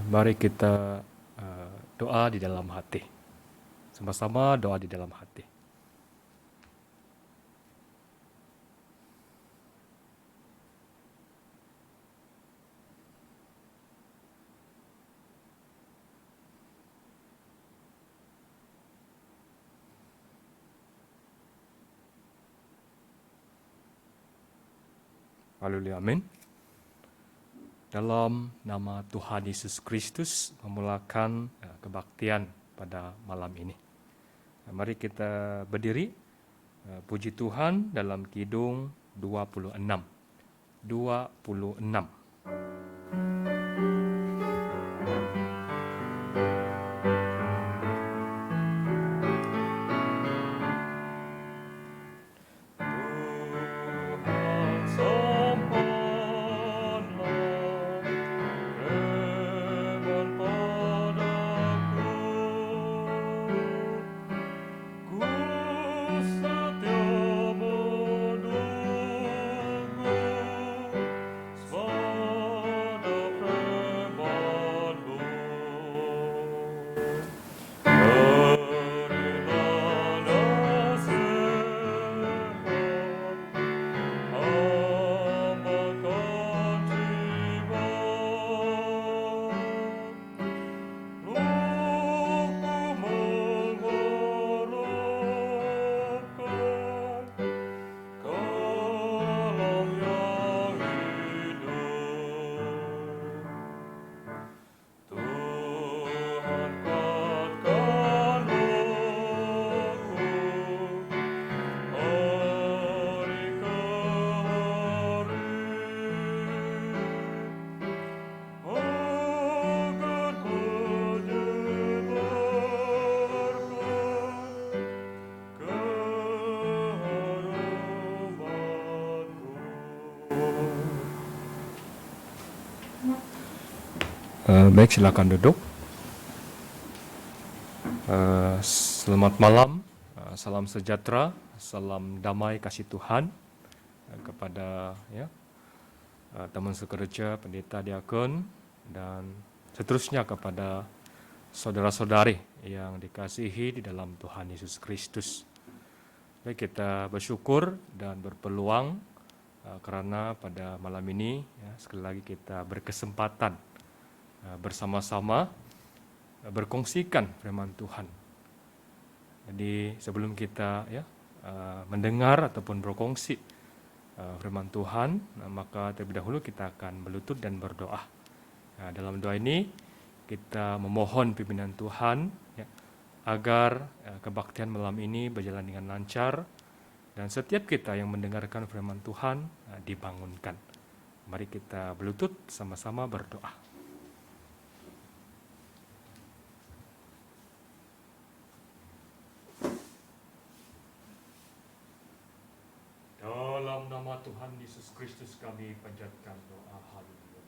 Mari kita doa di dalam hati. Sama-sama doa di dalam hati. Haleluya, amin. Dalam nama Tuhan Yesus Kristus memulakan kebaktian pada malam ini. Mari kita berdiri, puji Tuhan dalam Kidung 26. 26. Ku setia menunggu Baik, silakan duduk. Selamat malam, salam sejahtera, salam damai kasih Tuhan kepada teman sekerja, pendeta, diakon, dan seterusnya kepada saudara-saudari yang dikasihi di dalam Tuhan Yesus Kristus. Baik, kita bersyukur dan berpeluang karena pada malam ini sekali lagi kita berkesempatan bersama-sama berkongsikan firman Tuhan. Jadi sebelum kita mendengar ataupun berkongsi firman Tuhan, maka terlebih dahulu kita akan berlutut dan berdoa. Dalam doa ini kita memohon pimpinan Tuhan agar kebaktian malam ini berjalan dengan lancar dan setiap kita yang mendengarkan firman Tuhan dibangunkan. Mari kita berlutut sama-sama berdoa. Dalam nama Tuhan Yesus Kristus kami panjatkan doa. Haleluya.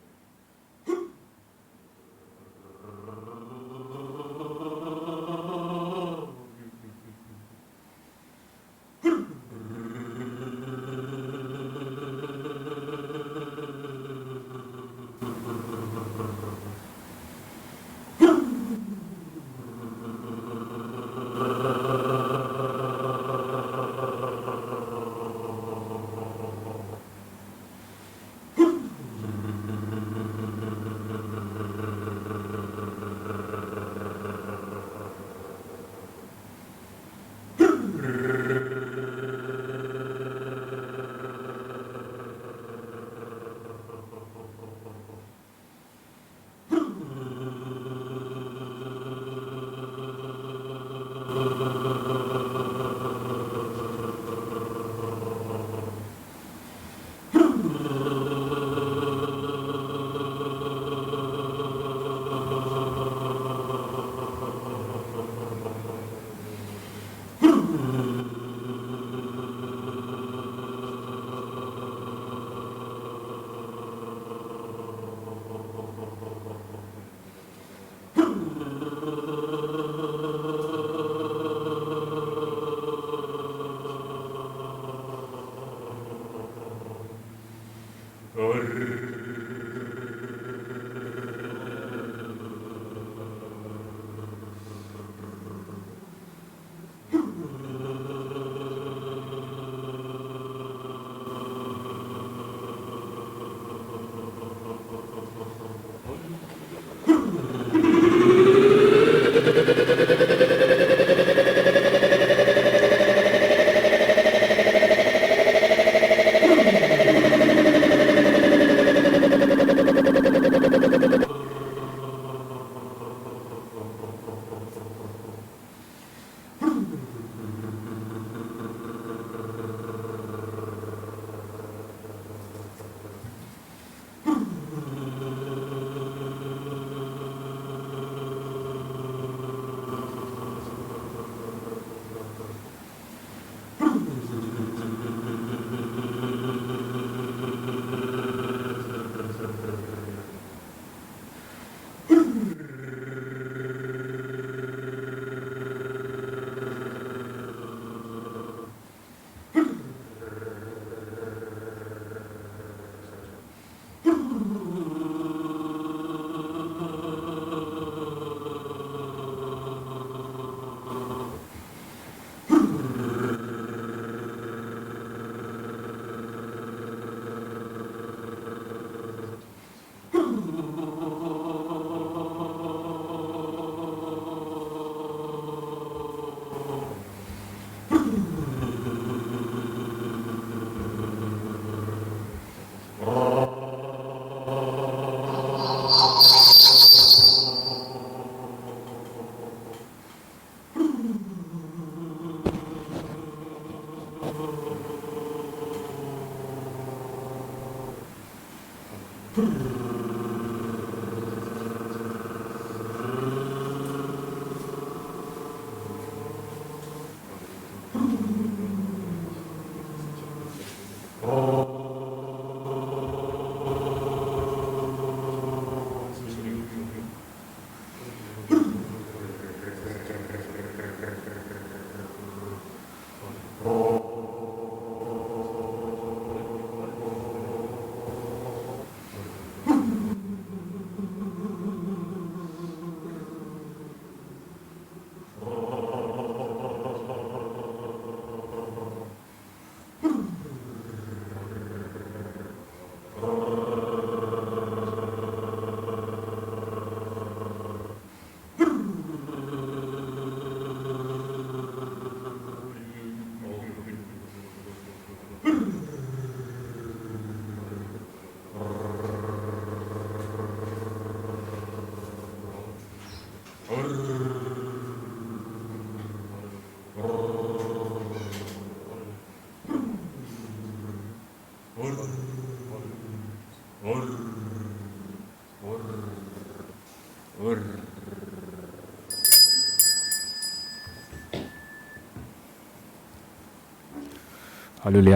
Haleluya,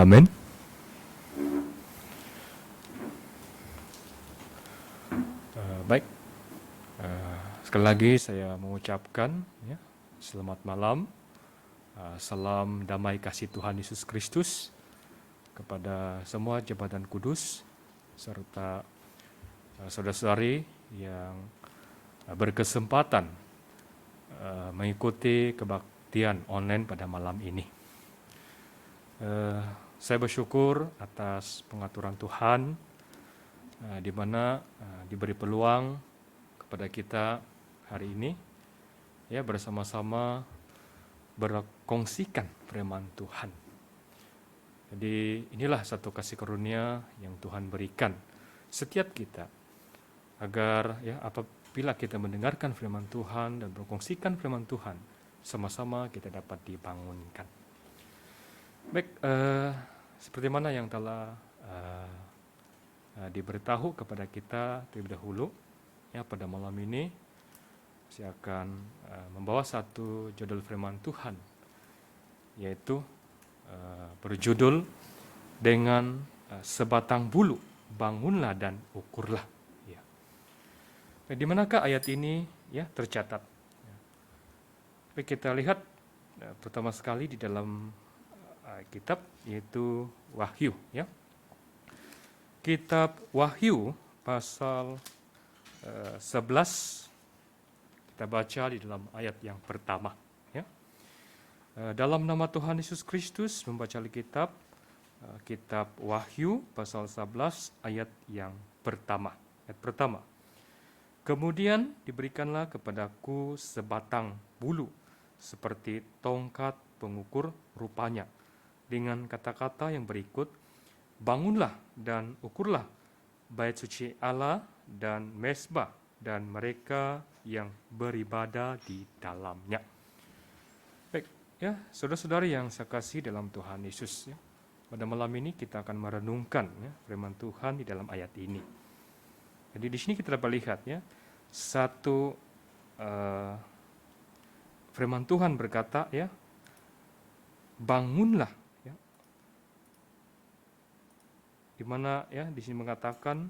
amin. Baik, sekali lagi saya mengucapkan ya, selamat malam, salam damai kasih Tuhan Yesus Kristus kepada semua jemaat kudus serta saudara-saudari yang berkesempatan mengikuti kebaktian online pada malam ini. Saya bersyukur atas pengaturan Tuhan di mana diberi peluang kepada kita hari ini ya bersama-sama berkongsikan firman Tuhan. Jadi inilah satu kasih karunia yang Tuhan berikan setiap kita agar ya apabila kita mendengarkan firman Tuhan dan berkongsikan firman Tuhan, sama-sama kita dapat dibangunkan. Baik, seperti mana yang telah diberitahu kepada kita terlebih dahulu, ya pada malam ini saya akan membawa satu judul firman Tuhan, yaitu berjudul dengan sebatang bulu, bangunlah dan ukurlah. Ya. Nah, di manakah ayat ini ya tercatat? Ya. Kita lihat pertama sekali di dalam kitab yaitu Wahyu. Ya. Kitab Wahyu pasal 11 kita baca di dalam ayat yang pertama. Ya. Dalam nama Tuhan Yesus Kristus membaca Alkitab, kitab Wahyu pasal 11 ayat yang pertama. Ayat pertama. Kemudian diberikanlah kepadaku sebatang bulu seperti tongkat pengukur rupanya, dengan kata-kata yang berikut, bangunlah dan ukurlah bait suci Allah dan mezbah dan mereka yang beribadah di dalamnya. Baik, ya, saudara-saudari yang saya kasih dalam Tuhan Yesus, ya. Pada malam ini kita akan merenungkan ya, firman Tuhan di dalam ayat ini. Jadi di sini kita dapat lihat ya, satu firman Tuhan berkata ya, bangunlah. Di mana ya di sini mengatakan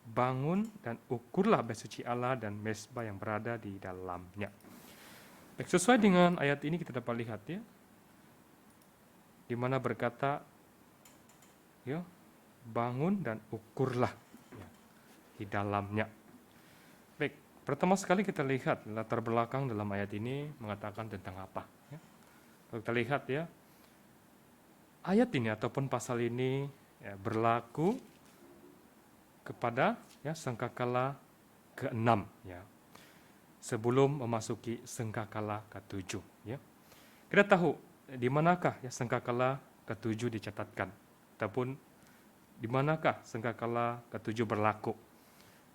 bangun dan ukurlah bait suci Allah dan mezbah yang berada di dalamnya. Baik, sesuai dengan ayat ini kita dapat lihat ya, di mana berkata ya bangun dan ukurlah ya, di dalamnya. Baik, pertama sekali kita lihat latar belakang dalam ayat ini mengatakan tentang apa. Ya. Kalau kita lihat ya, ayat ini ataupun pasal ini ya, berlaku kepada ya sangkakala ke-6 ya. Sebelum memasuki sangkakala ke-7 ya. Kita tahu di manakah ya sangkakala ke-7 dicatatkan ataupun di manakah sangkakala ke-7 berlaku.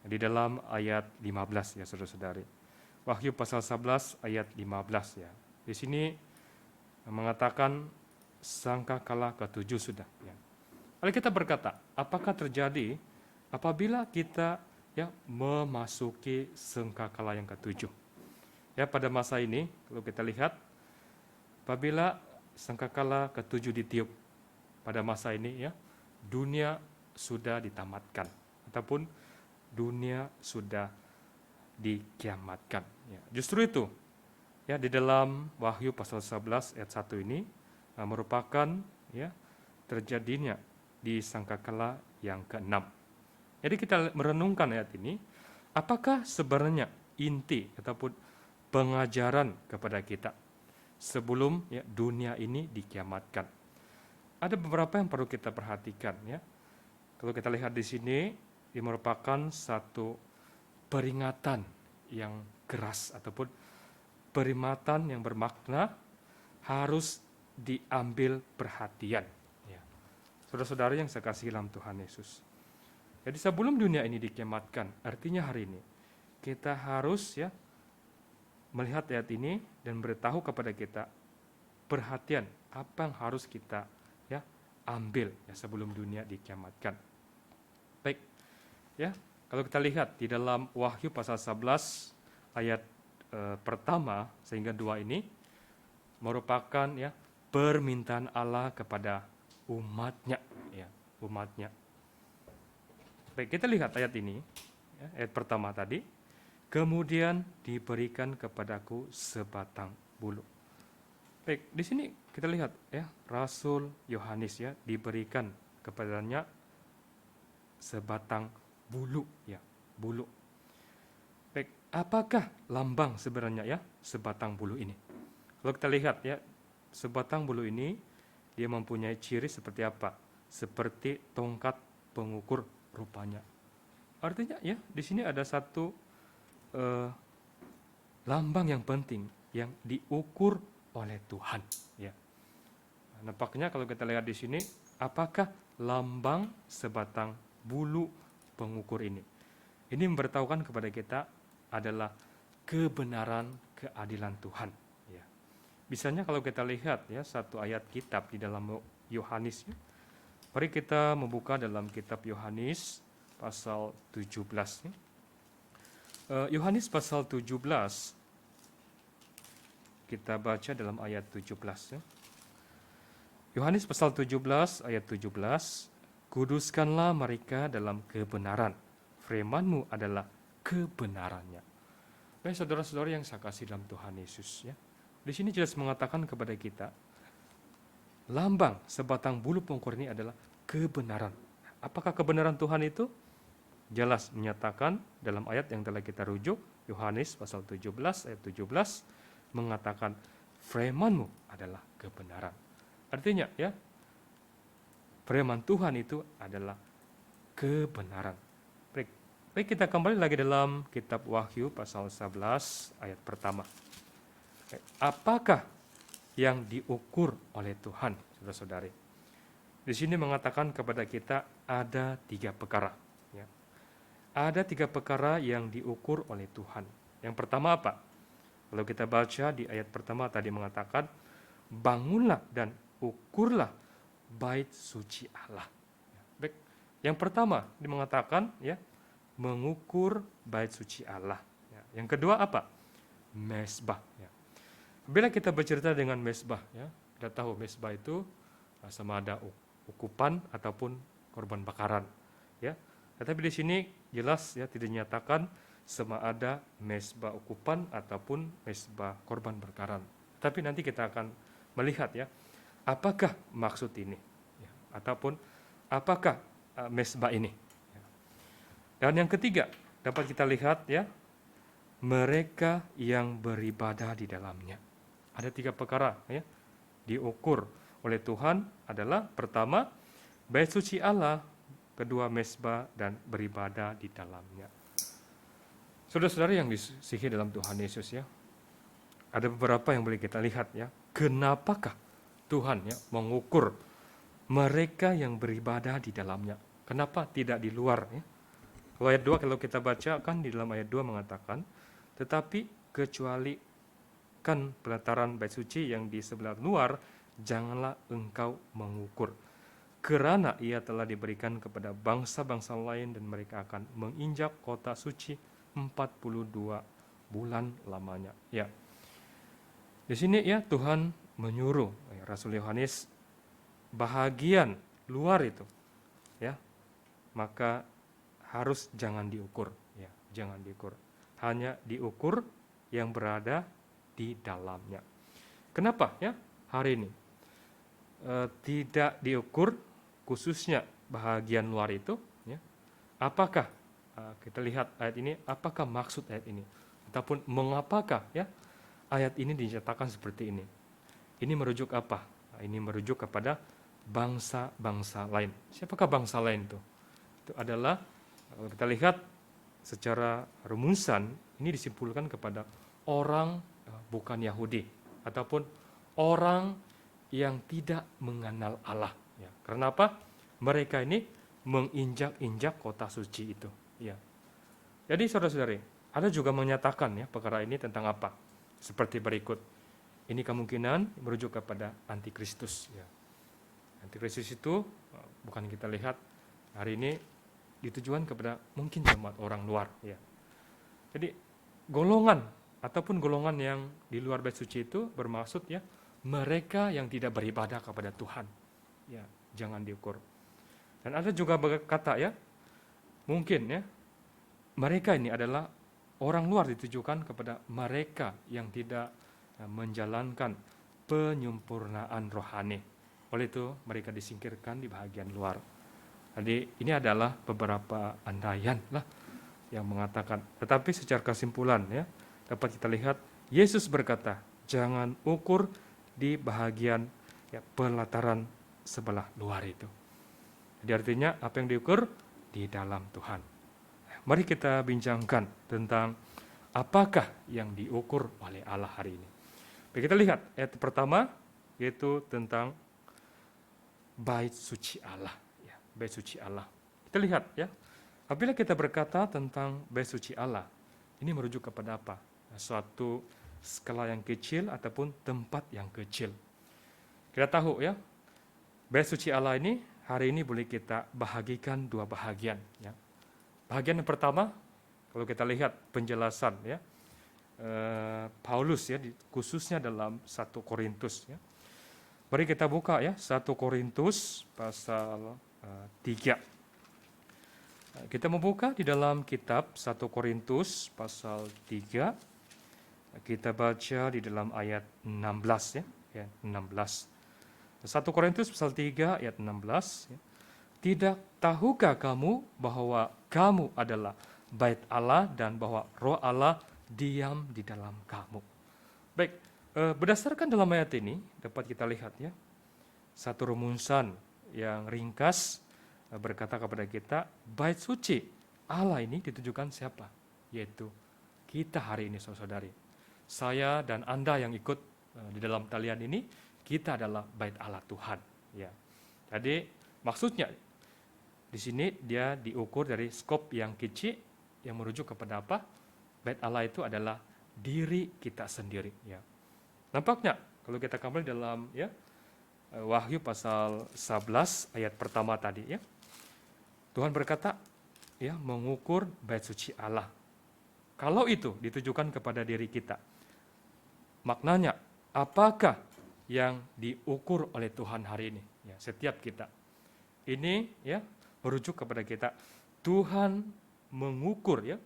Di dalam ayat 15 ya saudara-saudari. Wahyu pasal 11 ayat 15 ya. Di sini mengatakan sangkakala ke-7 sudah ya. Lalu kita berkata, apakah terjadi apabila kita ya memasuki sangkakala yang ke-7? Ya, pada masa ini kalau kita lihat apabila sangkakala ke-7 ditiup pada masa ini ya, dunia sudah ditamatkan ataupun dunia sudah dikiamatkan ya. Justru itu ya di dalam Wahyu pasal 11 ayat 1 ini merupakan ya terjadinya di sangkakala yang ke-6. Jadi kita merenungkan ayat ini, apakah sebenarnya inti ataupun pengajaran kepada kita sebelum ya, dunia ini dikiamatkan? Ada beberapa yang perlu kita perhatikan ya. Kalau kita lihat di sini, ini merupakan satu peringatan yang keras ataupun peringatan yang bermakna harus diambil perhatian. Saudara-saudara yang saya kasih dalam Tuhan Yesus. Jadi sebelum dunia ini dikiamatkan, artinya hari ini kita harus ya melihat ayat ini dan beritahu kepada kita perhatian apa yang harus kita ya ambil ya sebelum dunia dikiamatkan. Baik, ya kalau kita lihat di dalam Wahyu pasal 11 ayat pertama sehingga 2 ini merupakan ya permintaan Allah kepada umatnya, ya umatnya. Baik, kita lihat ayat ini, ya, ayat pertama tadi. Kemudian diberikan kepadaku sebatang bulu. Baik, di sini kita lihat ya Rasul Yohanes ya diberikan kepadanya sebatang bulu ya, bulu. Baik, apakah lambang sebenarnya ya sebatang bulu ini? Kalau kita lihat ya, sebatang bulu ini dia mempunyai ciri seperti apa? Seperti tongkat pengukur rupanya. Artinya ya, di sini ada satu lambang yang penting yang diukur oleh Tuhan. Ya, nampaknya kalau kita lihat di sini, apakah lambang sebatang bulu pengukur ini? Ini memberitahukan kepada kita adalah kebenaran keadilan Tuhan. Ya. Misalnya kalau kita lihat ya satu ayat kitab di dalam Yohanes, ya. Mari kita membuka dalam kitab Yohanes pasal 17. Ya. Yohanes pasal 17, kita baca dalam ayat 17. Ya. Yohanes pasal 17 ayat 17, kuduskanlah mereka dalam kebenaran, firman-Mu adalah kebenarannya. Baik saudara-saudara yang saya kasih dalam Tuhan Yesus, ya. Di sini jelas mengatakan kepada kita, lambang sebatang bulu pengukur ini adalah kebenaran. Apakah kebenaran Tuhan itu? Jelas menyatakan dalam ayat yang telah kita rujuk, Yohanes pasal 17 ayat 17 mengatakan firman-Mu adalah kebenaran. Artinya ya, firman Tuhan itu adalah kebenaran. Baik, kita kembali lagi dalam kitab Wahyu pasal 11 ayat pertama. Apakah yang diukur oleh Tuhan, saudara-saudari? Di sini mengatakan kepada kita ada 3 perkara. Ya. Ada 3 perkara yang diukur oleh Tuhan. Yang pertama apa? Kalau kita baca di ayat pertama tadi mengatakan, bangunlah dan ukurlah bait suci Allah. Baik. Yang pertama dia mengatakan ya, mengukur bait suci Allah. Ya. Yang kedua apa? Mezbah. Ya. Bila kita bercerita dengan mezbah, ya, kita tahu mezbah itu sama ada ukupan ataupun korban bakaran. Ya. Tetapi di sini jelas ya tidak dinyatakan sama ada mezbah ukupan ataupun mezbah korban bakaran. Tapi nanti kita akan melihat ya, apakah maksud ini ya, ataupun apakah mezbah ini. Ya. Dan yang ketiga dapat kita lihat ya, mereka yang beribadah di dalamnya. Ada 3 perkara ya diukur oleh Tuhan adalah pertama bait suci Allah, kedua mezbah dan beribadah di dalamnya. Saudara-saudara yang dikasihi dalam Tuhan Yesus ya, ada beberapa yang boleh kita lihat ya. Kenapakah Tuhan ya mengukur mereka yang beribadah di dalamnya? Kenapa tidak di luar ya? Kalau ayat 2 kalau kita baca kan di dalam ayat 2 mengatakan, tetapi kecuali kan pelataran bait suci yang di sebelah luar, janganlah engkau mengukur. Kerana ia telah diberikan kepada bangsa-bangsa lain dan mereka akan menginjak kota suci 42 bulan lamanya. Ya. Di sini ya Tuhan menyuruh ya, Rasul Yohanes bahagian luar itu ya. Maka harus jangan diukur ya, jangan diukur. Hanya diukur yang berada di dalamnya. Kenapa ya hari ini tidak diukur khususnya bahagian luar itu ya? Apakah kita lihat ayat ini, apakah maksud ayat ini ataupun mengapakah ya ayat ini dinyatakan seperti ini? Ini merujuk apa? Ini merujuk kepada bangsa-bangsa lain. Siapakah bangsa lain itu? Itu adalah kalau kita lihat secara rumusan ini disimpulkan kepada orang bukan Yahudi ataupun orang yang tidak mengenal Allah. Ya. Karena apa? Mereka ini menginjak-injak kota suci itu. Ya. Jadi saudara-saudari, ada juga menyatakan ya perkara ini tentang apa? Seperti berikut. Ini kemungkinan merujuk kepada antikristus. Ya. Antikristus itu bukan kita lihat hari ini ditujukan kepada mungkin jemaat orang luar, ya. Jadi golongan ataupun golongan yang di luar bait suci itu bermaksud ya mereka yang tidak beribadah kepada Tuhan. Ya, jangan diukur. Dan ada juga berkata ya, mungkin ya mereka ini adalah orang luar, ditujukan kepada mereka yang tidak menjalankan penyempurnaan rohani. Oleh itu mereka disingkirkan di bagian luar. Jadi ini adalah beberapa andaian lah yang mengatakan. Tetapi secara kesimpulan ya dapat kita lihat Yesus berkata, jangan ukur di bahagian ya, pelataran sebelah luar itu. Jadi artinya apa yang diukur di dalam Tuhan. Mari kita bincangkan tentang apakah yang diukur oleh Allah hari ini. Baik, kita lihat ayat pertama yaitu tentang bait suci Allah. Ya, bait suci Allah. Kita lihat ya, apabila kita berkata tentang bait suci Allah, ini merujuk kepada apa? Suatu skala yang kecil ataupun tempat yang kecil. Kita tahu ya, bait suci Allah ini hari ini boleh kita bahagikan dua bahagian. Ya. Bahagian yang pertama, kalau kita lihat penjelasan ya, Paulus ya, khususnya dalam 1 Korintus ya. Mari kita buka ya 1 Korintus pasal 3. Kita membuka di dalam kitab 1 Korintus pasal 3. Kita baca di dalam ayat 16 ya, 16. 1 Korintus pasal 3 ayat 16 ya. Tidak tahukah kamu bahwa kamu adalah bait Allah dan bahwa Roh Allah diam di dalam kamu. Baik, berdasarkan dalam ayat ini dapat kita lihat ya, satu rumusan yang ringkas berkata kepada kita, bait suci Allah ini ditujukan siapa? Yaitu kita hari ini saudara-saudari. Saya dan Anda yang ikut di dalam talian ini, kita adalah bait Allah Tuhan. Ya. Jadi maksudnya di sini dia diukur dari skop yang kecil yang merujuk kepada apa? Bait Allah itu adalah diri kita sendiri. Ya. Nampaknya kalau kita kembali dalam ya Wahyu pasal 11 ayat pertama tadi ya, Tuhan berkata ya mengukur bait suci Allah. Kalau itu ditujukan kepada diri kita, maknanya apakah yang diukur oleh Tuhan hari ini? Ya, setiap kita. Ini ya merujuk kepada kita. Tuhan mengukur ya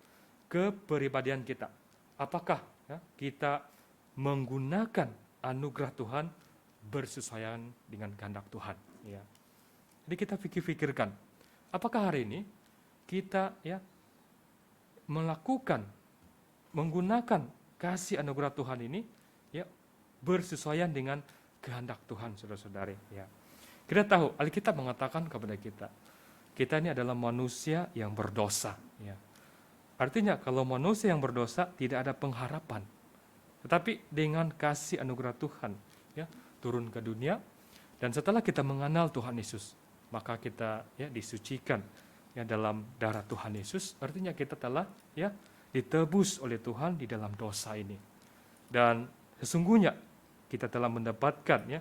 kepribadian kita. Apakah ya, kita menggunakan anugerah Tuhan bersesuaian dengan kehendak Tuhan. Ya. Jadi kita pikirkan, apakah hari ini kita ya menggunakan kasih anugerah Tuhan ini ya bersesuaian dengan kehendak Tuhan, saudara-saudari. Ya. Kita tahu Alkitab mengatakan kepada kita ini adalah manusia yang berdosa. Ya. Artinya kalau manusia yang berdosa tidak ada pengharapan. Tetapi dengan kasih anugerah Tuhan, ya turun ke dunia, dan setelah kita mengenal Tuhan Yesus, maka kita ya disucikan ya dalam darah Tuhan Yesus. Artinya kita telah ya ditebus oleh Tuhan di dalam dosa ini. Dan sesungguhnya kita telah mendapatkan ya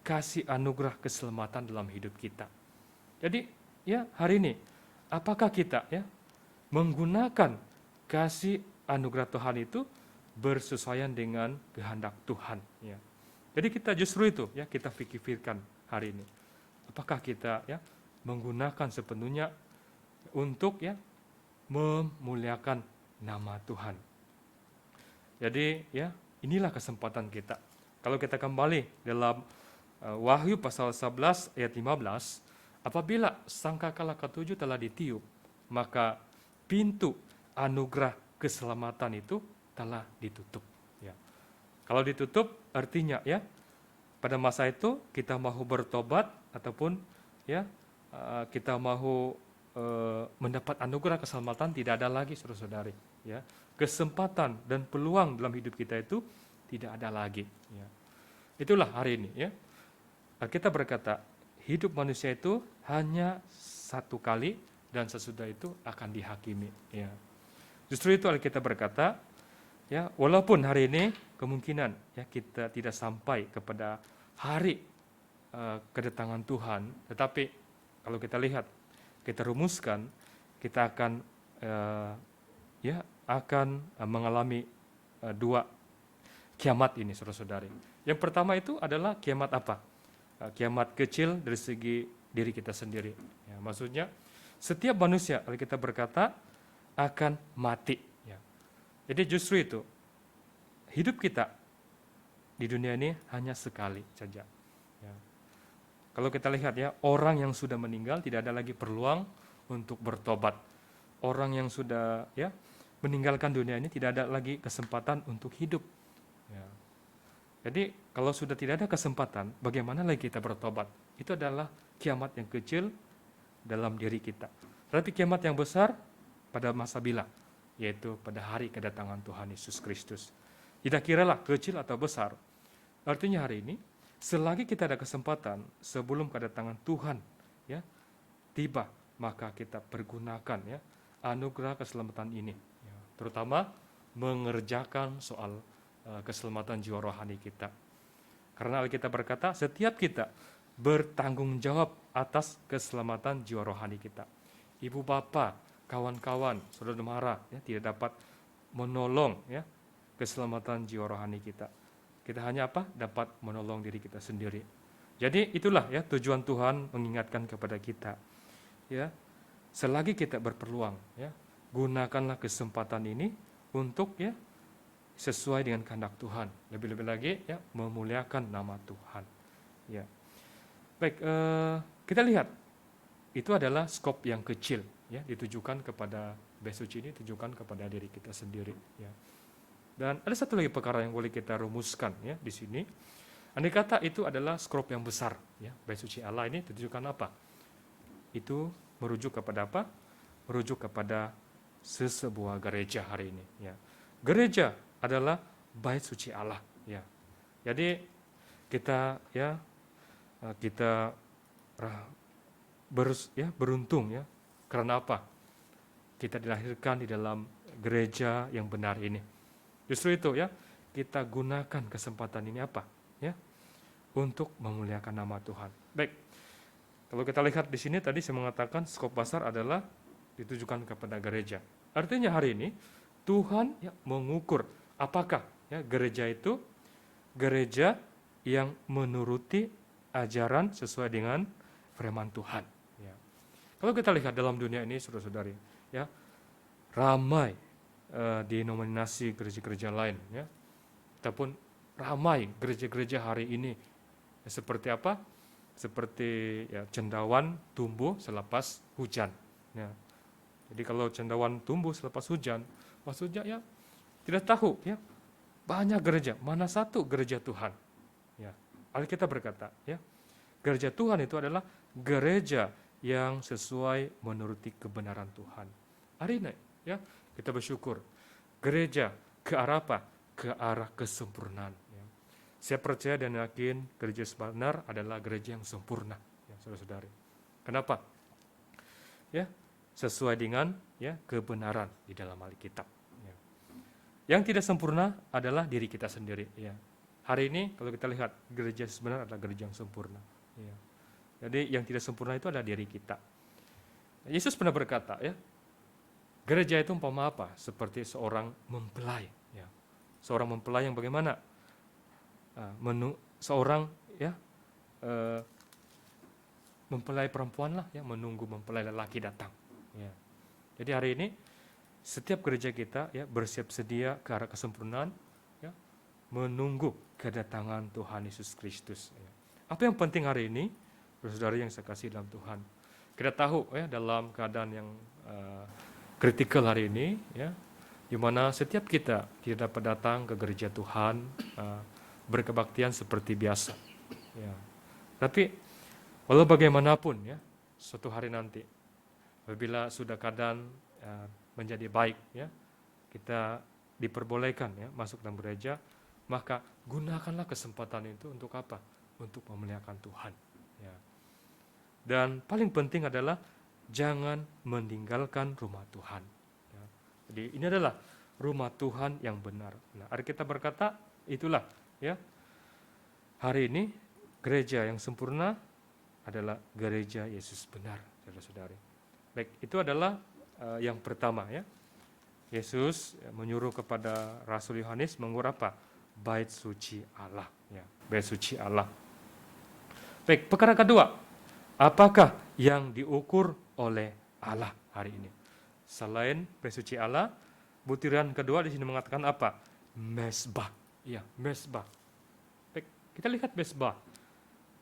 kasih anugerah keselamatan dalam hidup kita. Jadi ya hari ini apakah kita ya menggunakan kasih anugerah Tuhan itu bersesuaian dengan kehendak Tuhan ya. Jadi kita justru itu ya kita pikirkan hari ini. Apakah kita ya menggunakan sepenuhnya untuk ya memuliakan nama Tuhan. Jadi ya inilah kesempatan kita. Kalau kita kembali dalam Wahyu pasal 11 ayat 15, apabila sangkakala ketujuh telah ditiup, maka pintu anugerah keselamatan itu telah ditutup. Ya. Kalau ditutup artinya ya pada masa itu kita mau bertobat ataupun ya kita mau mendapat anugerah keselamatan tidak ada lagi, saudara-saudari. Ya. Kesempatan dan peluang dalam hidup kita itu tidak ada lagi. Ya. Itulah hari ini ya. Kita berkata hidup manusia itu hanya satu kali dan sesudah itu akan dihakimi. Ya. Justru itu Alkitab berkata, ya walaupun hari ini kemungkinan ya kita tidak sampai kepada hari kedatangan Tuhan, tetapi kalau kita lihat, kita rumuskan, kita akan mengalami dua kiamat ini, saudara-saudari. Yang pertama itu adalah kiamat apa? Kiamat kecil dari segi diri kita sendiri. Ya, maksudnya setiap manusia, kalau kita berkata, akan mati. Ya. Jadi justru itu, hidup kita di dunia ini hanya sekali saja. Ya. Kalau kita lihat ya, orang yang sudah meninggal tidak ada lagi peluang untuk bertobat. Orang yang sudah meninggalkan dunia ini tidak ada lagi kesempatan untuk hidup. Ya. Jadi kalau sudah tidak ada kesempatan, bagaimana lagi kita bertobat? Itu adalah kiamat yang kecil dalam diri kita. Tapi kiamat yang besar pada masa bila, yaitu pada hari kedatangan Tuhan Yesus Kristus. Tidak kiralah kecil atau besar. Artinya hari ini, selagi kita ada kesempatan sebelum kedatangan Tuhan tiba, maka kita pergunakan anugerah keselamatan ini. Terutama mengerjakan soal keselamatan jiwa rohani kita. Karena Alkitab berkata, setiap kita bertanggung jawab atas keselamatan jiwa rohani kita. Ibu bapa, kawan-kawan, saudara mara tidak dapat menolong keselamatan jiwa rohani kita. Kita hanya dapat menolong diri kita sendiri. Jadi itulah tujuan Tuhan mengingatkan kepada kita. Selagi kita berpeluang, gunakanlah kesempatan ini untuk sesuai dengan kehendak Tuhan. Lebih-lebih lagi memuliakan nama Tuhan. Baik, kita lihat itu adalah skop yang kecil, ditujukan kepada bait suci ini, ditujukan kepada diri kita sendiri. Dan ada satu lagi perkara yang boleh kita rumuskan di sini. Andai kata itu adalah skop yang besar, bait suci Allah ini ditujukan apa? Itu merujuk kepada apa? Merujuk kepada sesebuah gereja hari ini. Gereja adalah bait suci Allah. Jadi kita beruntung karena apa? Kita dilahirkan di dalam gereja yang benar ini. Justru itu kita gunakan kesempatan ini apa? Untuk memuliakan nama Tuhan. Baik. Kalau kita lihat di sini tadi saya mengatakan skop besar adalah ditujukan kepada gereja. Artinya hari ini Tuhan mengukur apakah gereja itu gereja yang menuruti ajaran sesuai dengan firman Tuhan. Kalau kita lihat dalam dunia ini, saudara-saudari, ramai denominasi gereja-gereja lain, ataupun ramai gereja-gereja hari ini seperti apa? Seperti cendawan tumbuh selepas hujan. Jadi kalau cendawan tumbuh selepas hujan, maksudnya tidak tahu banyak gereja, mana satu gereja Tuhan. Alkitab berkata, gereja Tuhan itu adalah gereja yang sesuai menuruti kebenaran Tuhan. Hari ini kita bersyukur gereja ke arah apa? Ke arah kesempurnaan. Saya percaya dan yakin gereja sebenar adalah gereja yang sempurna, saudara-saudari. Kenapa? Sesuai dengan kebenaran di dalam Alkitab. Yang tidak sempurna adalah diri kita sendiri. Hari ini kalau kita lihat gereja sebenar adalah gereja yang sempurna. Jadi yang tidak sempurna itu adalah diri kita. Yesus pernah berkata, gereja itu umpama apa? Seperti seorang mempelai. Seorang mempelai yang bagaimana? Seorang mempelai perempuan lah menunggu mempelai lelaki datang. Jadi hari ini setiap gereja kita bersiap sedia ke arah kesempurnaan, menunggu kedatangan Tuhan Yesus Kristus. Apa yang penting hari ini, saudara yang saya kasih dalam Tuhan, kita tahu dalam keadaan yang kritikal hari ini, di mana setiap kita tidak dapat datang ke gereja Tuhan berkebaktian seperti biasa. Tapi walau bagaimanapun suatu hari nanti, apabila sudah keadaan menjadi baik, kita diperbolehkan masuk dalam gereja, maka gunakanlah kesempatan itu untuk apa? Untuk memuliakan Tuhan. Dan paling penting adalah jangan meninggalkan rumah Tuhan. Jadi ini adalah rumah Tuhan yang benar. Alkitab berkata itulah hari ini gereja yang sempurna adalah gereja Yesus benar, saudara-saudari. Baik, itu adalah yang pertama ya. Yesus menyuruh kepada Rasul Yohanes mengukur apa? Bait suci Allah. Ya, bait suci Allah. Baik, perkara kedua, apakah yang diukur oleh Allah hari ini? Selain bait suci Allah, butiran kedua di sini mengatakan apa? Mesbah. Ya, mesbah. Baik, kita lihat mesbah.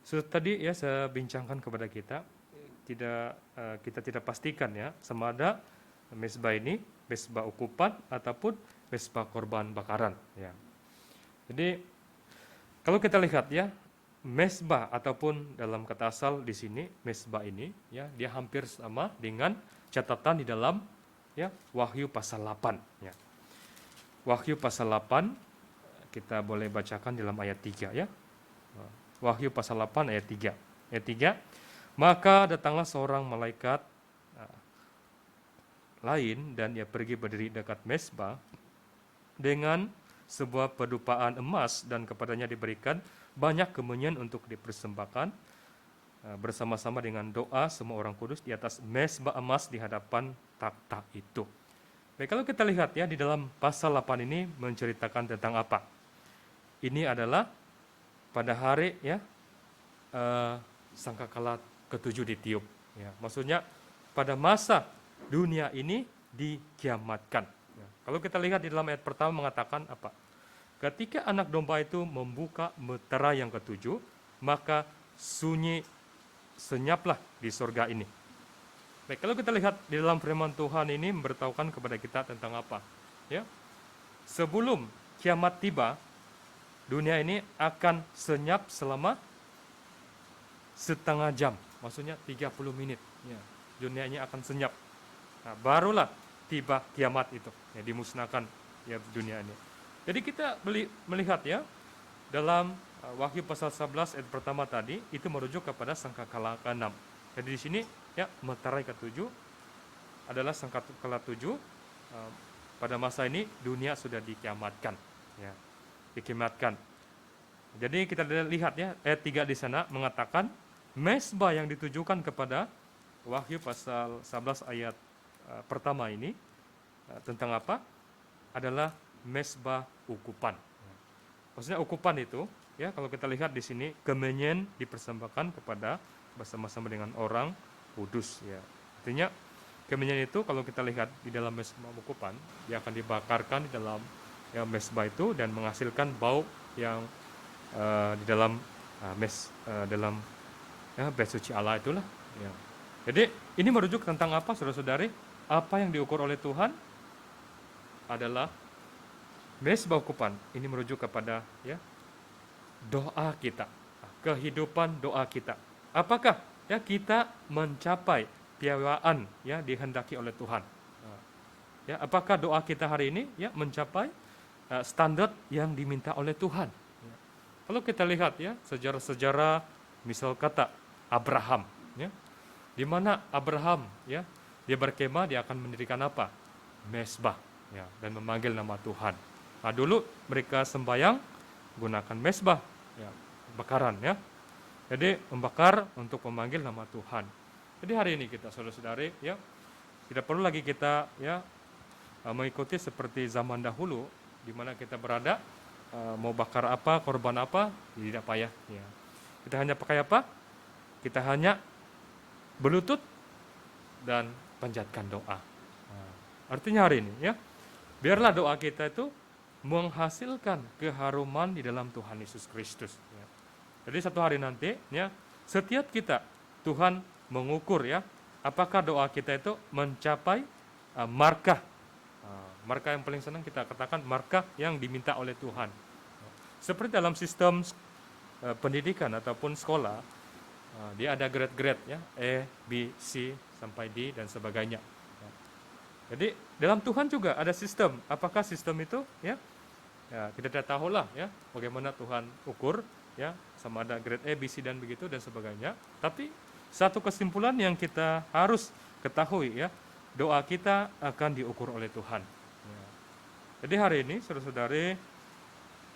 Tadi ya saya bincangkan kepada kita, kita tidak pastikan ya, sama ada mesbah ini mesbah ukupan ataupun mesbah korban bakaran. Ya. Jadi kalau kita lihat ya, mesbah ataupun dalam kata asal di sini mesbah ini ya, dia hampir sama dengan catatan di dalam ya Wahyu pasal 8 ya. Wahyu pasal 8 kita boleh bacakan dalam ayat 3 ya. Wahyu pasal 8 ayat 3. Ayat 3, maka datanglah seorang malaikat lain dan ia pergi berdiri dekat mesbah dengan sebuah pedupaan emas dan kepadanya diberikan banyak kemenyan untuk dipersembahkan bersama-sama dengan doa semua orang kudus di atas mesbah emas di hadapan takhta itu. Baik, kalau kita lihat ya di dalam pasal 8 ini menceritakan tentang apa? Ini adalah pada hari ya sangkakala ketujuh ditiup. Ya, maksudnya pada masa dunia ini dikiamatkan. Ya, kalau kita lihat di dalam ayat pertama mengatakan apa? Ketika anak domba itu membuka meterai yang ketujuh, maka sunyi senyaplah di surga ini. Baik, kalau kita lihat di dalam firman Tuhan ini memberitahukan kepada kita tentang apa? Ya, sebelum kiamat tiba, dunia ini akan senyap selama setengah jam, maksudnya 30 menit. Ya, dunia ini akan senyap. Nah, barulah tiba kiamat itu, ya, dimusnahkan ya dunia ini. Jadi kita melihat ya dalam Wahyu pasal 11 ayat pertama tadi itu merujuk kepada sangkakala ke-6. Jadi di sini ya meterai ke-7 adalah sangkakala 7. Pada masa ini dunia sudah dikiamatkan, ya, dikiamatkan. Jadi kita lihat ya ayat 3 di sana mengatakan mesbah yang ditujukan kepada Wahyu pasal 11 ayat pertama ini tentang apa? Adalah mesbah ukupan. Maksudnya ukupan itu ya kalau kita lihat di sini kemenyan dipersembahkan kepada bersama-sama dengan orang kudus ya. Artinya kemenyan itu kalau kita lihat di dalam mesbah ukupan dia akan dibakarkan di dalam ya mesbah itu dan menghasilkan bau yang di dalam dalam ya bait suci Allah itulah ya. Jadi ini merujuk tentang apa saudara-saudari? Apa yang diukur oleh Tuhan adalah mesbah ukupan. Ini merujuk kepada ya doa kita, kehidupan doa kita. Apakah ya kita mencapai piawaian ya dihendaki oleh Tuhan? Ya, apakah doa kita hari ini ya mencapai standar yang diminta oleh Tuhan? Ya. Kalau kita lihat ya sejarah-sejarah misal kata Abraham ya. Di mana Abraham ya dia berkemah, dia akan mendirikan apa? Mesbah ya dan memanggil nama Tuhan. Nah, dulu mereka sembahyang gunakan mesbah ya, bakaran ya. Jadi membakar untuk memanggil nama Tuhan. Jadi hari ini kita saudara-saudari ya tidak perlu lagi kita ya mengikuti seperti zaman dahulu di mana kita berada mau bakar apa, korban apa, tidak payah ya. Kita hanya pakai apa? Kita hanya berlutut dan panjatkan doa. Nah, artinya hari ini ya biarlah doa kita itu menghasilkan keharuman di dalam Tuhan Yesus Kristus. Ya. Jadi satu hari nanti, ya setiap kita Tuhan mengukur ya, apakah doa kita itu mencapai markah. Markah yang paling senang kita katakan markah yang diminta oleh Tuhan. Seperti dalam sistem pendidikan ataupun sekolah, dia ada grade-grade ya, E, B, C sampai D dan sebagainya. Ya. Jadi dalam Tuhan juga ada sistem. Apakah sistem itu ya? Ya, kita tidak tahu lah ya bagaimana Tuhan ukur ya sama ada grade A, B, C dan begitu dan sebagainya. Tapi satu kesimpulan yang kita harus ketahui ya, doa kita akan diukur oleh Tuhan. Ya. Jadi hari ini saudara-saudari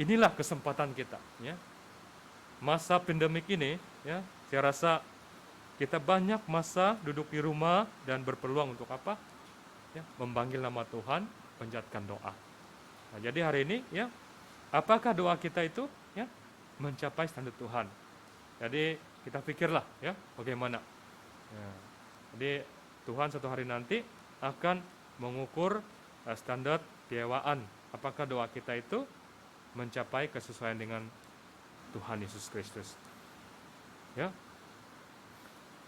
inilah kesempatan kita ya masa pandemik ini, ya, saya rasa kita banyak masa duduk di rumah dan berpeluang untuk apa? Ya, memanggil nama Tuhan, panjatkan doa. Nah, jadi hari ini, ya, apakah doa kita itu, ya, mencapai standar Tuhan? Jadi kita pikirlah, ya, bagaimana. Ya, jadi Tuhan satu hari nanti akan mengukur standar keewaan. Apakah doa kita itu mencapai kesesuaian dengan Tuhan Yesus Kristus? Ya.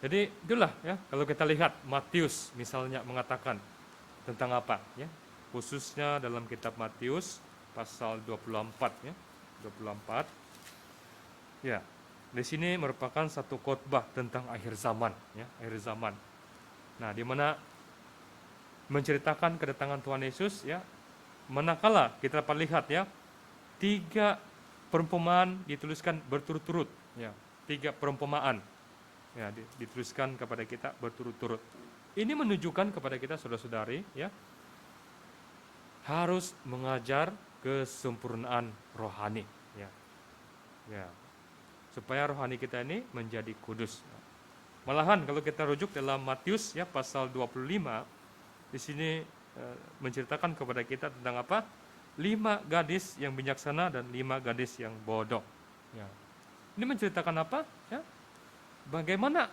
Jadi itulah, ya, kalau kita lihat Matius misalnya mengatakan tentang apa, ya? Khususnya dalam kitab Matius pasal 24, ya. 24. Ya. Di sini merupakan satu khotbah tentang akhir zaman, ya, akhir zaman. Nah, di mana menceritakan kedatangan Tuhan Yesus, ya. Manakala kita dapat lihat, ya, 3 perumpamaan dituliskan berturut-turut, ya. 3 perumpamaan, ya, dituliskan kepada kita berturut-turut. Ini menunjukkan kepada kita saudara-saudari, ya, harus mengajar kesempurnaan rohani, ya. Ya. Supaya rohani kita ini menjadi kudus. Malahan kalau kita rujuk dalam Matius, ya, pasal 25, di sini menceritakan kepada kita tentang apa? 5 gadis yang bijaksana dan 5 gadis yang bodoh. Ya. Ini menceritakan apa? Ya. Bagaimana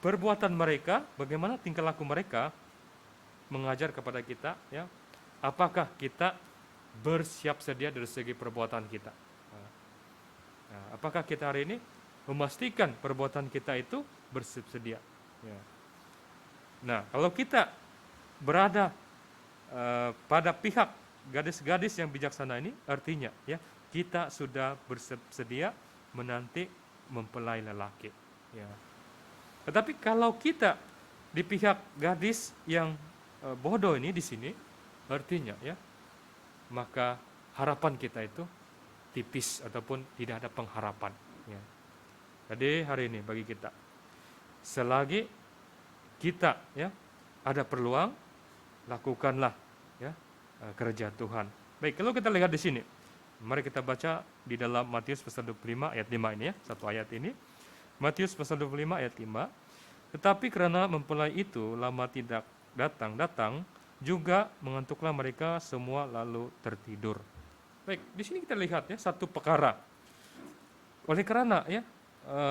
perbuatan mereka, bagaimana tingkah laku mereka mengajar kepada kita, ya, apakah kita bersiap sedia dari segi perbuatan kita. Nah, apakah kita hari ini memastikan perbuatan kita itu bersiap sedia. Ya. Nah, kalau kita berada pada pihak gadis-gadis yang bijaksana ini, artinya, ya, kita sudah bersiap sedia menanti mempelai lelaki. Ya. Tetapi kalau kita di pihak gadis yang bodoh ini di sini, artinya, ya, maka harapan kita itu tipis ataupun tidak ada pengharapan. Ya. Jadi hari ini bagi kita, selagi kita, ya, ada peluang, lakukanlah, ya, kerja Tuhan. Baik, kalau kita lihat di sini, mari kita baca di dalam Matius pasal 25 ayat 5 ini, ya, satu ayat ini. Matius pasal 25 ayat 5. Tetapi karena mempelai itu lama tidak datang, juga mengantuklah mereka semua lalu tertidur. Baik, di sini kita lihat, ya, satu perkara. Oleh karena, ya,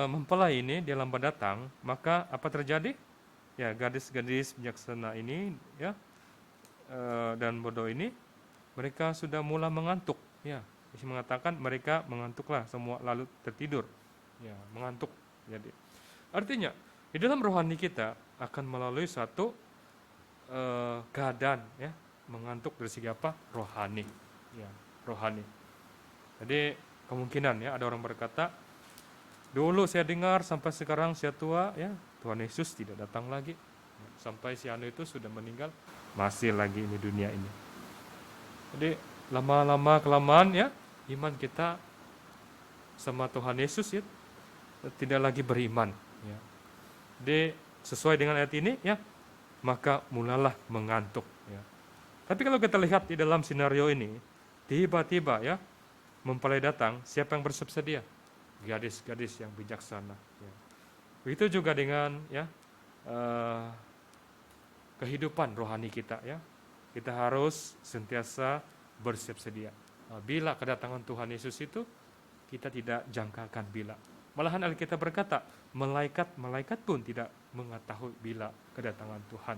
mempelai ini dia lambat datang, maka apa terjadi? Ya, gadis-gadis bijaksana ini, ya, dan bodoh ini, mereka sudah mulai mengantuk. Ya, Yesus mengatakan mereka mengantuklah semua lalu tertidur. Ya, mengantuk. Jadi, artinya di dalam rohani kita akan melalui satu keadaan, ya, mengantuk dari segi apa? Rohani. Ya, rohani. Jadi kemungkinan, ya, ada orang berkata, dulu saya dengar sampai sekarang saya tua, ya, Tuhan Yesus tidak datang lagi. Sampai si anu itu sudah meninggal, masih lagi di dunia ini. Jadi lama-lama kelamaan, ya, iman kita sama Tuhan Yesus, ya, tidak lagi beriman. Ya. Jadi sesuai dengan ayat ini, ya, maka mulalah mengantuk. Ya. Tapi kalau kita lihat di dalam skenario ini, tiba-tiba, ya, mempelai datang, siapa yang bersedia? Gadis-gadis yang bijaksana. Ya. Begitu juga dengan, ya, kehidupan rohani kita, ya. Kita harus sentiasa bersiap sedia. Bila kedatangan Tuhan Yesus itu kita tidak jangkakan bila. Malahan Alkitab berkata, malaikat pun tidak mengetahui bila kedatangan Tuhan.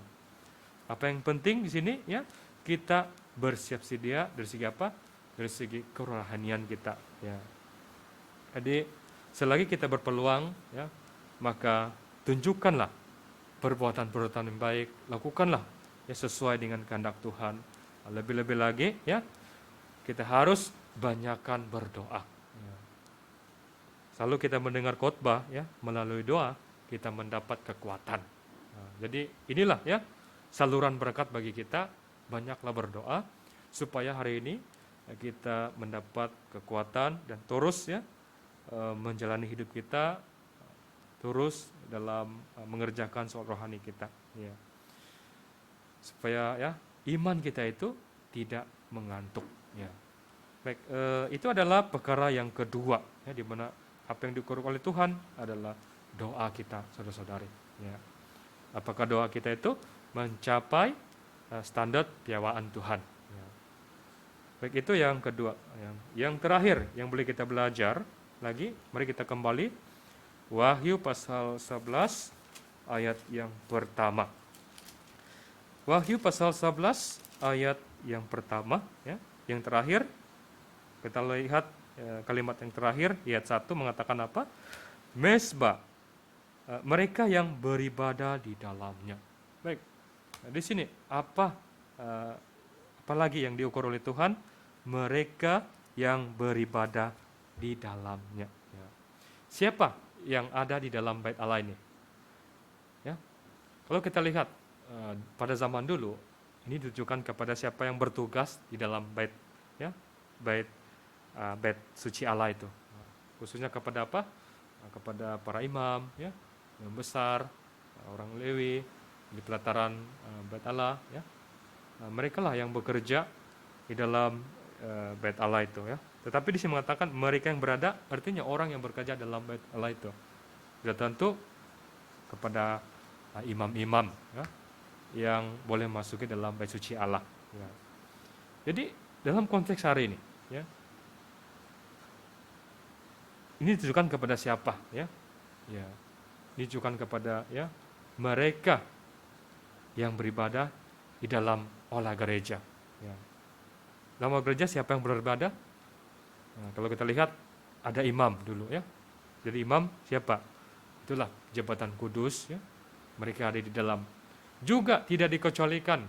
Apa yang penting di sini, ya, kita bersiap sedia dari segi apa? Dari segi kerohanian kita, ya. Jadi selagi kita berpeluang, ya, maka tunjukkanlah perbuatan-perbuatan yang baik, lakukanlah, ya, sesuai dengan kehendak Tuhan. Lebih-lebih lagi, ya, kita harus banyakkan berdoa. Ya. Selalu kita mendengar khotbah, ya, melalui doa kita mendapat kekuatan. Nah, jadi inilah, ya, saluran berkat bagi kita, banyaklah berdoa supaya hari ini, ya, kita mendapat kekuatan dan terus, ya, menjalani hidup kita terus dalam mengerjakan soal rohani kita, ya. Supaya, ya, iman kita itu tidak mengantuk, ya. Baik, itu adalah perkara yang kedua, ya, di mana apa yang diukur oleh Tuhan adalah doa kita, saudara-saudari. Ya. Apakah doa kita itu mencapai standar piawaan Tuhan? Ya. Baik, itu yang kedua. Yang terakhir yang boleh kita belajar lagi, mari kita kembali Wahyu pasal 11 ayat yang pertama. Wahyu pasal 11 ayat yang pertama, ya. Yang terakhir kita lihat kalimat yang terakhir, ayat 1 mengatakan apa? Mesbah, mereka yang beribadah di dalamnya. Baik, di sini apalagi yang diukur oleh Tuhan? Mereka yang beribadah di dalamnya. Ya. Siapa yang ada di dalam bait Allah ini? Ya, kalau kita lihat pada zaman dulu, ini ditujukan kepada siapa yang bertugas di dalam bait, ya, bait suci Allah itu. Khususnya kepada apa? Kepada para imam, ya, yang besar, orang Lewi di pelataran bait Allah, ya. Mereka lah yang bekerja di dalam bait Allah itu, ya. Tetapi di sini mengatakan mereka yang berada, artinya orang yang bekerja dalam bait Allah itu. Sudah tentu kepada imam-imam, ya, yang boleh masuk ke dalam bait suci Allah. Ya. Jadi dalam konteks hari ini, ya, ini ditujukan kepada siapa? Ya, ya, ditujukan kepada, ya, mereka yang beribadah di dalam olah gereja. Ya. Dalam olah gereja siapa yang beribadah? Nah, kalau kita lihat ada imam dulu, ya. Jadi imam siapa? Itulah jabatan kudus, ya. Mereka ada di dalam. Juga tidak dikecualikan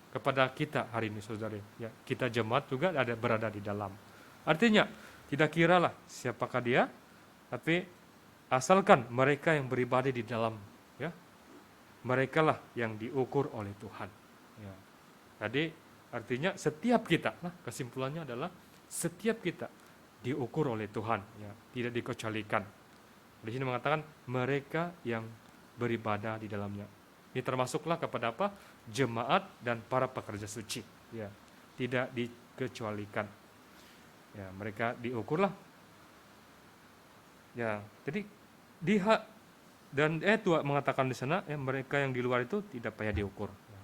kepada kita hari ini, saudara. Ya, kita jemaat juga berada di dalam. Artinya tidak kiralah siapakah dia, tapi asalkan mereka yang beribadah di dalam, ya, mereka lah yang diukur oleh Tuhan. Ya. Jadi artinya setiap kita, nah kesimpulannya adalah setiap kita diukur oleh Tuhan, ya, tidak dikecualikan. Di sini mengatakan mereka yang beribadah di dalamnya. Ini termasuklah kepada apa? Jemaat dan para pekerja suci, ya, tidak dikecualikan. Ya, mereka diukurlah. Ya, jadi dan Tuhan mengatakan di sana, ya, mereka yang di luar itu tidak payah diukur. Ya.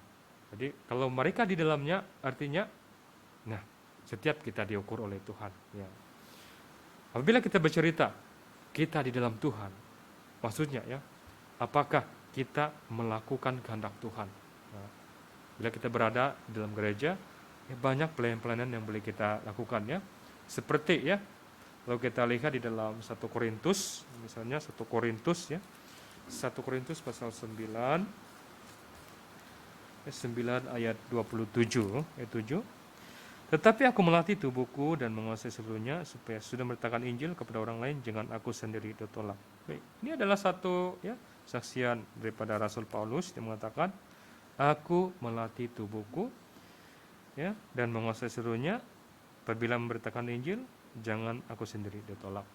Jadi kalau mereka di dalamnya, artinya, nah, setiap kita diukur oleh Tuhan. Ya. Apabila kita bercerita kita di dalam Tuhan, maksudnya, ya, apakah kita melakukan kehendak Tuhan? Nah, bila kita berada di dalam gereja, ya, banyak pelayanan-pelayanan yang boleh kita lakukan, ya. Seperti, ya, kalau kita lihat di dalam 1 Korintus, misalnya 1 Korintus, ya, 1 Korintus pasal 9 ayat 27, ayat 7. Tetapi aku melatih tubuhku dan menguasai seluruhnya supaya sudah memberitakan Injil kepada orang lain, jangan aku sendiri ditolak. Baik, ini adalah satu, ya, saksian daripada Rasul Paulus yang mengatakan, aku melatih tubuhku, ya, dan menguasai seluruhnya apabila memberitakan Injil, jangan aku sendiri ditolak.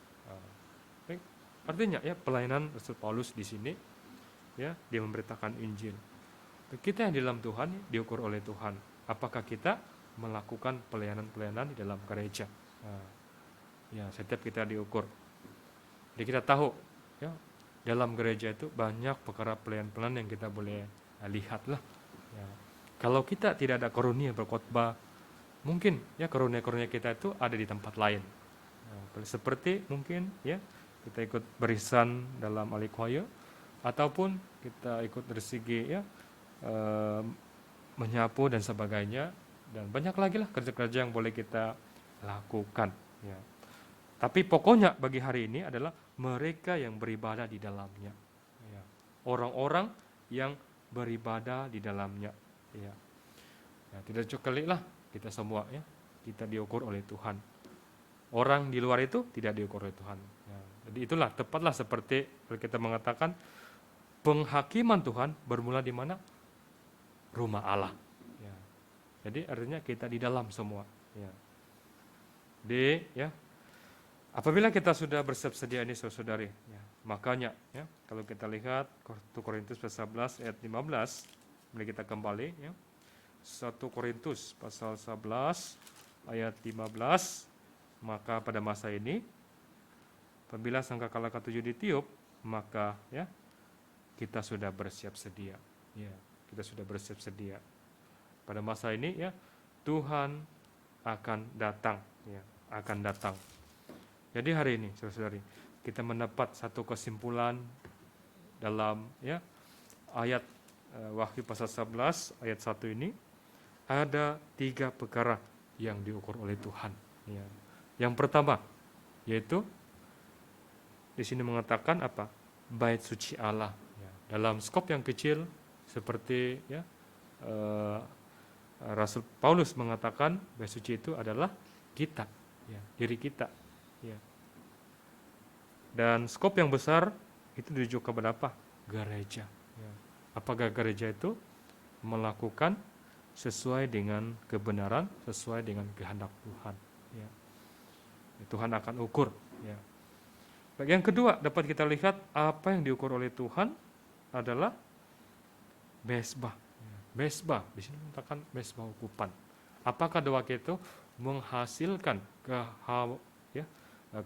Baik, artinya, ya, pelayanan Rasul Paulus di sini, ya, dia memberitakan Injil. Kita yang di dalam Tuhan diukur oleh Tuhan. Apakah kita melakukan pelayanan-pelayanan di dalam gereja? Ya, setiap kita diukur. Jadi kita tahu, ya, dalam gereja itu banyak perkara pelayanan-pelayanan yang kita boleh lihat lah. Ya. Kalau kita tidak ada karunia berkhotbah, mungkin, ya, karunia-karunia kita itu ada di tempat lain. Seperti mungkin, ya, kita ikut barisan dalam Alikwaya, ataupun kita ikut dari segi, ya, menyapu dan sebagainya, dan banyak lagi lah kerja-kerja yang boleh kita lakukan, ya. Tapi pokoknya bagi hari ini adalah mereka yang beribadah di dalamnya, ya. Orang-orang yang beribadah di dalamnya, ya. Ya, tidak cukup lah kita semua, ya, kita diukur oleh Tuhan. Orang di luar itu tidak diukur oleh Tuhan. Ya. Jadi itulah tepatlah seperti kita mengatakan penghakiman Tuhan bermula di mana? Rumah Allah. Ya. Jadi artinya kita di dalam semua. Ya. Ya, apabila kita sudah bersedia ini, saudari, ya, makanya, ya, kalau kita lihat 1 Korintus pasal 11 ayat 15, mari kita kembali, ya. 1 Korintus pasal 11 ayat 15, maka pada masa ini Apabila sangkakala ketujuh ditiup, maka ya kita sudah bersiap sedia. Ya, kita sudah bersiap sedia. Pada masa ini ya Tuhan akan datang, ya, akan datang. Jadi hari ini, saudara-saudari, kita mendapat satu kesimpulan dalam ya ayat Wahyu pasal 11 ayat 1 ini, ada 3 perkara yang diukur oleh Tuhan. Ya. Yang pertama, yaitu di sini mengatakan apa? Bait suci Allah. Ya. Dalam skop yang kecil, seperti ya Rasul Paulus mengatakan bait suci itu adalah kita, ya, diri kita. Ya. Dan skop yang besar itu dituju kepada apa? Gereja. Ya. Apakah gereja itu melakukan sesuai dengan kebenaran, sesuai dengan kehendak Tuhan. Ya. Tuhan akan ukur. Ya. Yang kedua, dapat kita lihat apa yang diukur oleh Tuhan adalah mesbah. Ya. Mesbah, di sini mengatakan mesbah ukupan. Apakah doa kita itu menghasilkan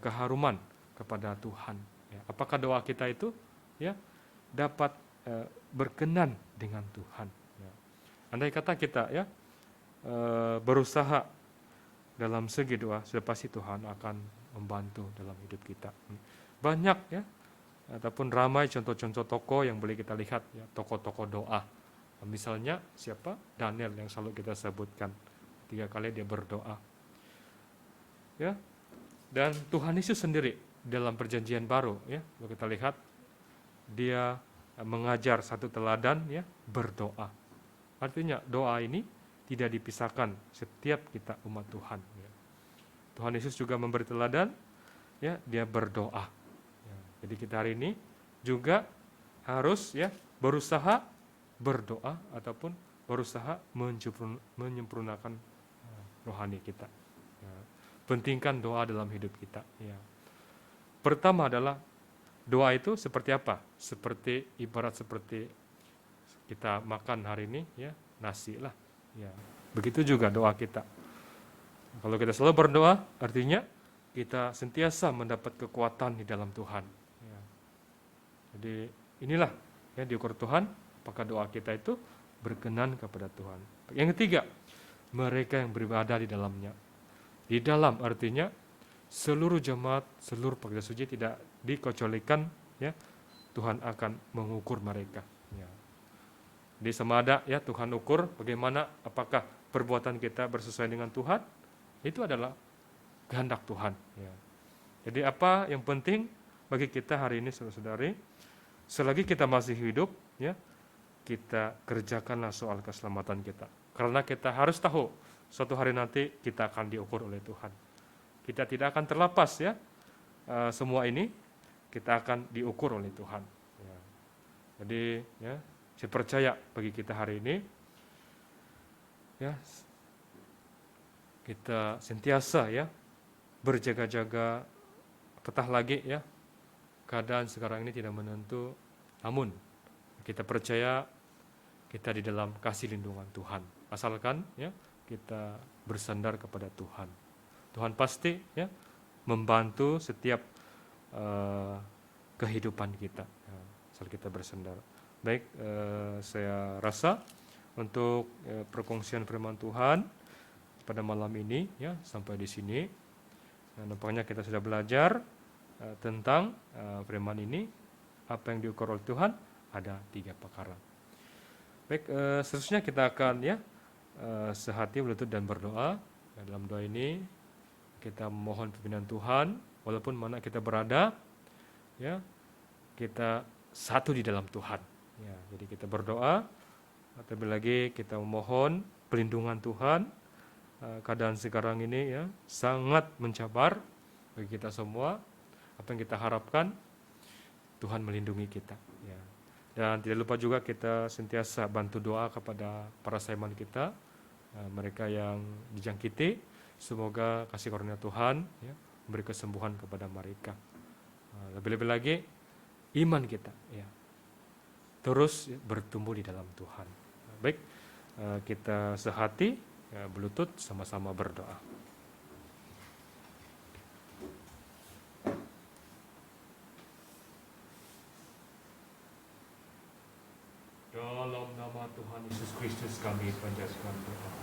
keharuman kepada Tuhan? Ya. Apakah doa kita itu ya dapat berkenan dengan Tuhan? Ya. Andai kata kita ya berusaha dalam segi doa, sudah pasti Tuhan akan membantu dalam hidup kita. Banyak ya, ataupun ramai contoh-contoh tokoh yang boleh kita lihat ya, tokoh-tokoh doa. Misalnya siapa? Daniel yang selalu kita sebutkan. 3 kali dia berdoa. Ya. Dan Tuhan Yesus sendiri dalam perjanjian baru ya, kalau kita lihat dia mengajar satu teladan ya, berdoa. Artinya doa ini tidak dipisahkan setiap kita umat Tuhan. Ya. Tuhan Yesus juga memberi teladan, ya, dia berdoa. Ya. Jadi kita hari ini juga harus ya berusaha berdoa ataupun berusaha menyempurnakan rohani kita. Ya. Pentingkan doa dalam hidup kita. Ya. Pertama adalah doa itu seperti apa? Seperti ibarat seperti kita makan hari ini ya nasi lah. Ya, begitu juga doa kita. Kalau kita selalu berdoa, artinya kita sentiasa mendapat kekuatan di dalam Tuhan. Ya. Jadi inilah ya diukur Tuhan, apakah doa kita itu berkenan kepada Tuhan. Yang ketiga, mereka yang beribadah di dalamnya. Di dalam artinya seluruh jemaat, seluruh pekerja suci tidak dikecualikan. Ya, Tuhan akan mengukur mereka. Ya. Di sama ada ya Tuhan ukur bagaimana, apakah perbuatan kita bersesuaian dengan Tuhan, itu adalah kehendak Tuhan. Ya. Jadi apa yang penting bagi kita hari ini saudara-saudari, selagi kita masih hidup, ya kita kerjakanlah soal keselamatan kita. Karena kita harus tahu suatu hari nanti kita akan diukur oleh Tuhan. Kita tidak akan terlepas ya semua ini, kita akan diukur oleh Tuhan. Ya. Jadi ya. Saya percaya bagi kita hari ini, ya kita sentiasa ya berjaga-jaga, apatah lagi ya keadaan sekarang ini tidak menentu. Namun kita percaya kita di dalam kasih lindungan Tuhan. Asalkan ya kita bersandar kepada Tuhan. Tuhan pasti ya membantu setiap kehidupan kita. Ya, asal kita bersandar. Baik, saya rasa untuk perkongsian firman Tuhan pada malam ini ya sampai di sini. Nampaknya kita sudah belajar tentang firman ini, apa yang diukur oleh Tuhan, ada 3 perkara. Baik, seterusnya kita akan ya sehati berlutut dan berdoa. Dalam doa ini kita mohon pimpinan Tuhan, walaupun mana kita berada, ya kita satu di dalam Tuhan. Ya, jadi kita berdoa, terlebih lagi kita memohon perlindungan Tuhan. Keadaan sekarang ini ya sangat mencabar bagi kita semua. Apa yang kita harapkan, Tuhan melindungi kita. Ya. Dan tidak lupa juga kita sentiasa bantu doa kepada para saiman kita, mereka yang dijangkiti. Semoga kasih karunia Tuhan ya, memberi kesembuhan kepada mereka. Lebih-lebih lagi iman kita ya terus bertumbuh di dalam Tuhan. Baik, kita sehati berlutut sama-sama berdoa. Dalam nama Tuhan Yesus Kristus kami panjatkan doa.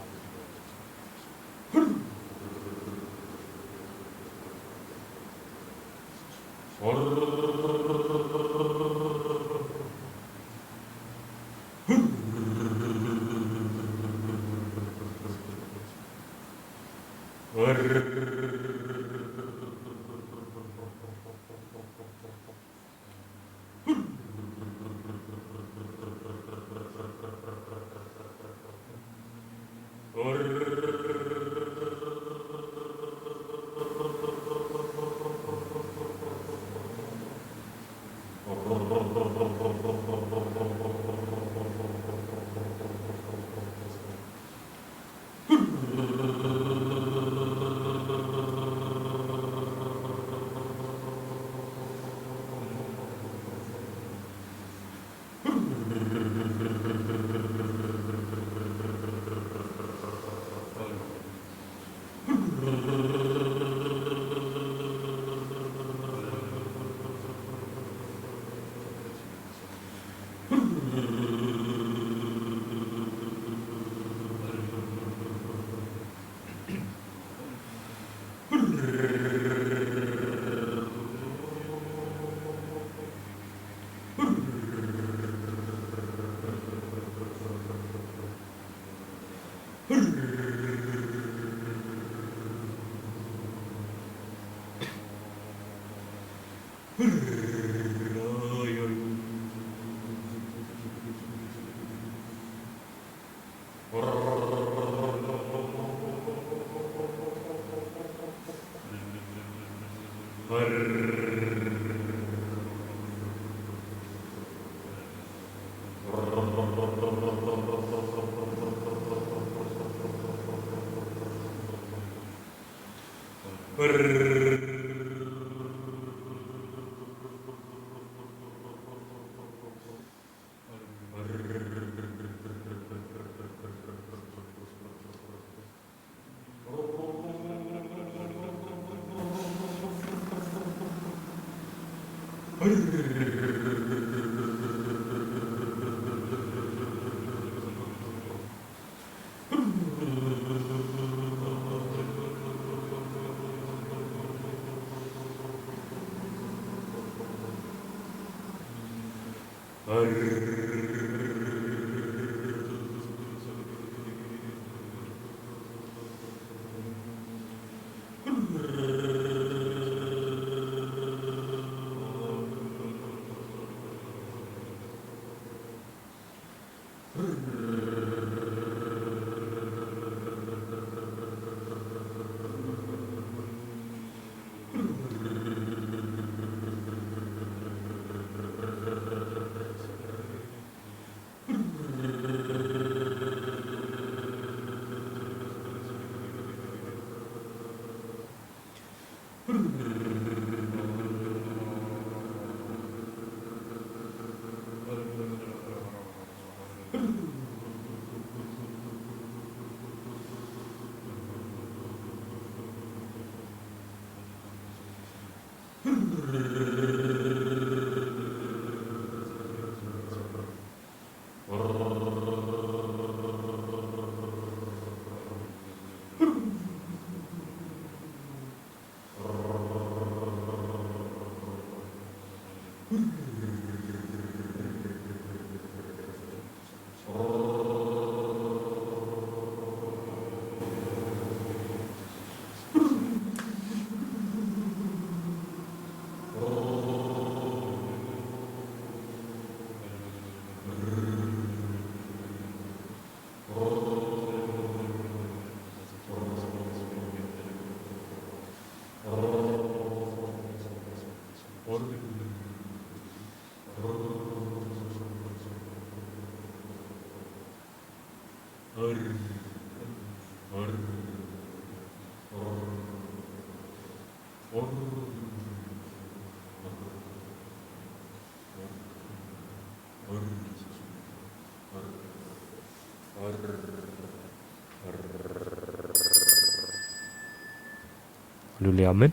Haleluya, amin.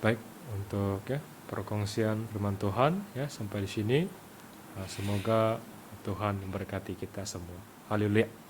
Baik, untuk perkongsian firman Tuhan ya sampai di sini. Semoga Tuhan memberkati kita semua. Haleluya.